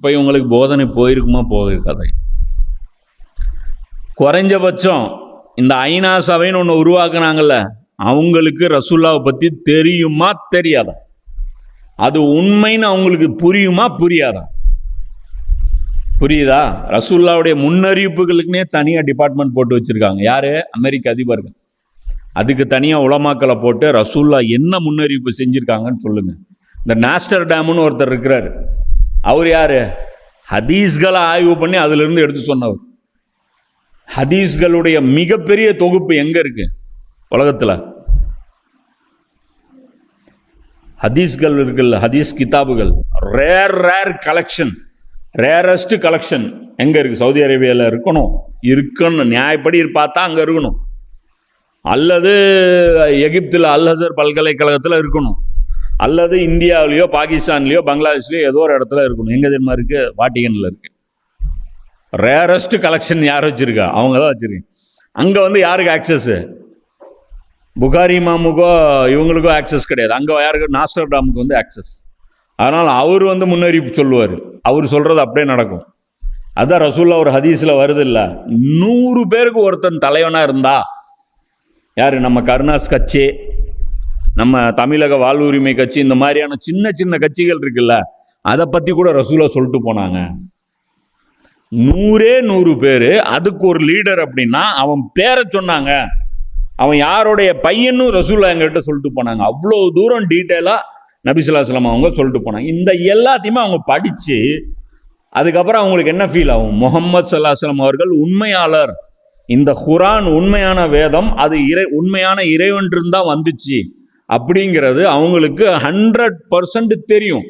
இப்போ இவங்களுக்கு போதனை போயிருக்குமா போயிருக்காது. குறைஞ்சபட்சம் இந்த ஐநா சபைன்னு ஒன்று உருவாக்குனாங்கல்ல, அவங்களுக்கு ரசூல்லாவை பற்றி தெரியுமா தெரியாதா? அது உண்மைன்னு அவங்களுக்கு புரியுமா புரியாதா? புரியுதா? ரசூல்லாவுடைய முன்னறிவிப்புகளுக்குனே தனியாக டிபார்ட்மெண்ட் போட்டு வச்சுருக்காங்க. யார்? அமெரிக்க அதிபர்கள். அதுக்கு தனியாக உலமாக்களை போட்டு ரசூல்லா என்ன முன்னறிவிப்பு செஞ்சுருக்காங்கன்னு சொல்லுங்கள். இந்த நாஸ்டர் டேம்னு ஒருத்தர் இருக்கிறார். அவர் யார்? ஹதீஸ்களை ஆய்வு பண்ணி அதிலிருந்து எடுத்து சொன்னவர். ஹதீஸ்களுடைய மிகப்பெரிய தொகுப்பு எங்கே இருக்கு உலகத்தில்? ஹதீஸ்கள் இருக்குல்ல, ஹதீஸ் கிதாபுகள், ரேர் கலெக்ஷன், ரேரஸ்ட் கலெக்ஷன் எங்கே இருக்குது? சவுதி அரேபியாவில் இருக்கணும் நியாயப்படி பார்த்தா அங்கே இருக்கணும், அல்லது எகிப்தில் அல்ஹசர் பல்கலைக்கழகத்தில் இருக்கணும், அல்லது இந்தியாவிலேயோ பாகிஸ்தான்லேயோ பங்களாதேஷ்லேயோ ஏதோ ஒரு இடத்துல இருக்கணும். எங்கே தெரியுமா இருக்குது? வாட்டிகனில் இருக்குது. ரேரஸ்ட் கலெக்ஷன் யார் வச்சுருக்கா? அவங்க தான் வச்சுருக்கேன். அங்கே வந்து யாருக்கு ஆக்சஸ்ஸு? புகாரி இமாமுக்கோ இவங்களுக்கோ ஆக்சஸ் கிடையாது. அங்கே யாருக்கு? நாஸ்டர் டாமுக்கு வந்து ஆக்சஸ். அதனால் அவர் வந்து முன்னறிவிப்பு சொல்லுவார். அவர் சொல்கிறது அப்படியே நடக்கும். அதான் ரசூல்லா ஒரு ஹதீஸில் வருது இல்லை, 100 பேருக்கு ஒருத்தன் தலைவனாக இருந்தா யார்? நம்ம கருணாஸ் கட்சி, நம்ம தமிழக வாழ்வுரிமை கட்சி, இந்த மாதிரியான சின்ன சின்ன கட்சிகள் இருக்குல்ல, அதை பற்றி கூட ரசூலா சொல்லிட்டு போனாங்க. 100 பேர், அதுக்கு ஒரு லீடர் அப்படின்னா அவன் பேரை சொன்னாங்க, அவன் யாருடைய பையனும் ரசூலா எங்ககிட்ட சொல்லிட்டு போனாங்க. அவ்வளோ தூரம் டீட்டெயிலாக நபி ஸல்லல்லாஹு அலைஹி வஸல்லம் அவங்க சொல்லிட்டு போனாங்க. இந்த எல்லாத்தையுமே அவங்க படித்து அதுக்கப்புறம் அவங்களுக்கு என்ன ஃபீல் ஆகும்? முஹம்மது ஸல்லல்லாஹு அலைஹி வஸல்லம் அவர்கள் உண்மையாளர், இந்த குர்ஆன் உண்மையான வேதம், அது உண்மையான இறைவன் இருந்தால் வந்துச்சு அப்படிங்கிறது அவங்களுக்கு 100% தெரியும்.